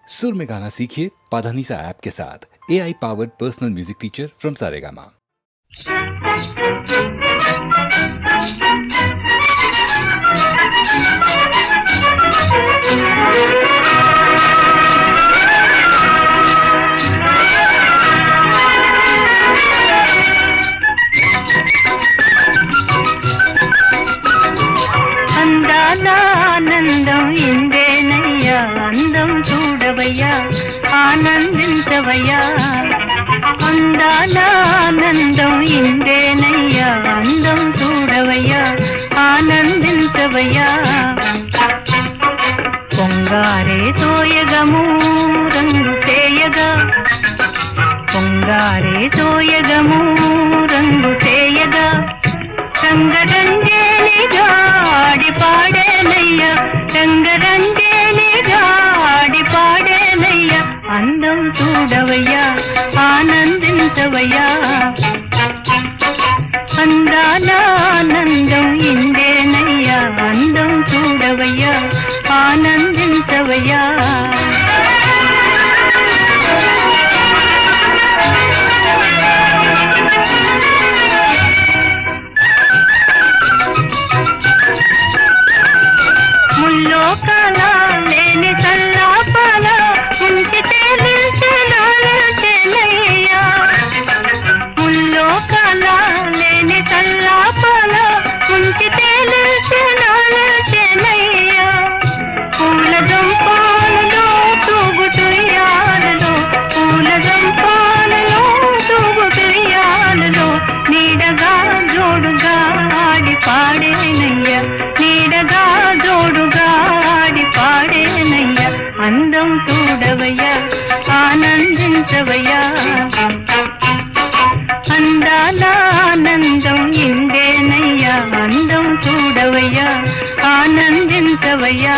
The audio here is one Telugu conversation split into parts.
सुर में गाना सीखिए पाधानीसा ऐप के साथ। AI powered personal music teacher from Saregama. ఆనందం ఇందేనయ్యా, అందం చూడవయ్యా, ఆనందించవయ్యా. అందాల ఆనందం ఇందేనయ్యా, అందం చూడవయ్యా, ఆనందించవయ్యా. పొంగారే తోయగము రంగు చేయగా, పొంగారే తోయగము రంగు చేయగా, రంగరంగేలిగా ఆడి పాడేనయ్యా, రంగరంగేలిగా ఆడి పాడేనయ్యా. అందం చూడవయ్యా, ఆనందించవయ్యా. అందాల ఆనందం ఇందేనయ్యా, అందం చూడవయ్యా, ఆనందించవయ్యా. ముల్లోకాల లేని సల్లాపాల ఉంచితే నిలిచేనయ్యా, ముల్లోకాల లేని సల్లాపాల ఉంచితే నిలిచేనయ్యా. పూల జంపాలలో తూగుతుయ్యాలలో, పూల జంపాలలో తూగుతుయ్యాలలో, నీడగా జోడుగా ఆడి పాడేనయ్యా, నీడగా జోడుగా ఆడి పాడేనయ్యా. అందం చూడవయ్యా, ఆనందించవయ్యా. అందాల ఆనందం ఇందేనయ్యా, అందం చూడవయ్యా, ఆనందించవయ్యా.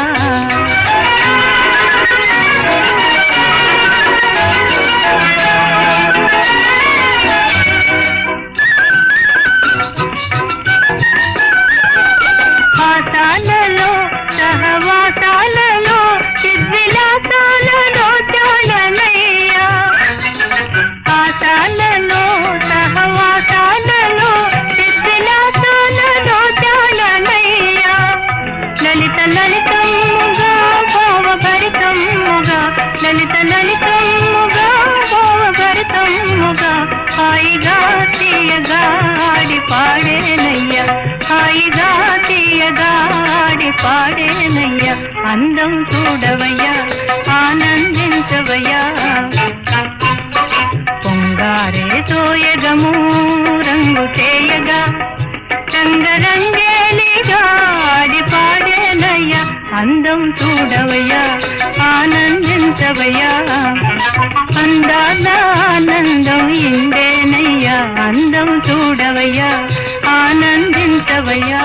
ఆశాలలో సహవాసాలలో చిద్విలాసాలలో చాలనయ్యా, ఆశాలలో సహవాసాలలో చిద్విలాసాలలో చాలనయ్యా. లలిత లలితమ్ముగా భోగభరితమ్ముగా, లలిత లలితమ్ముగా భోగభరితమ్ముగా, హాయిగా తీయగా ఆడి పాడేనయ్యా, హాయిగా తీయగా ఆడి పాడేనయ్యా. అందం చూడవయ్యా, ఆనందించవయ్యా. పొంగారే తోయగము రంగు చేయగా, రంగరంగేలిగా ఆడి పాడేనయ్యా. అందం చూడవయ్యా, ఆనందించవయ్యా. అందాల ఆనందం ఇందేనయ్యా, అందం చూడవయ్యా, ఆనందించవయ్యా.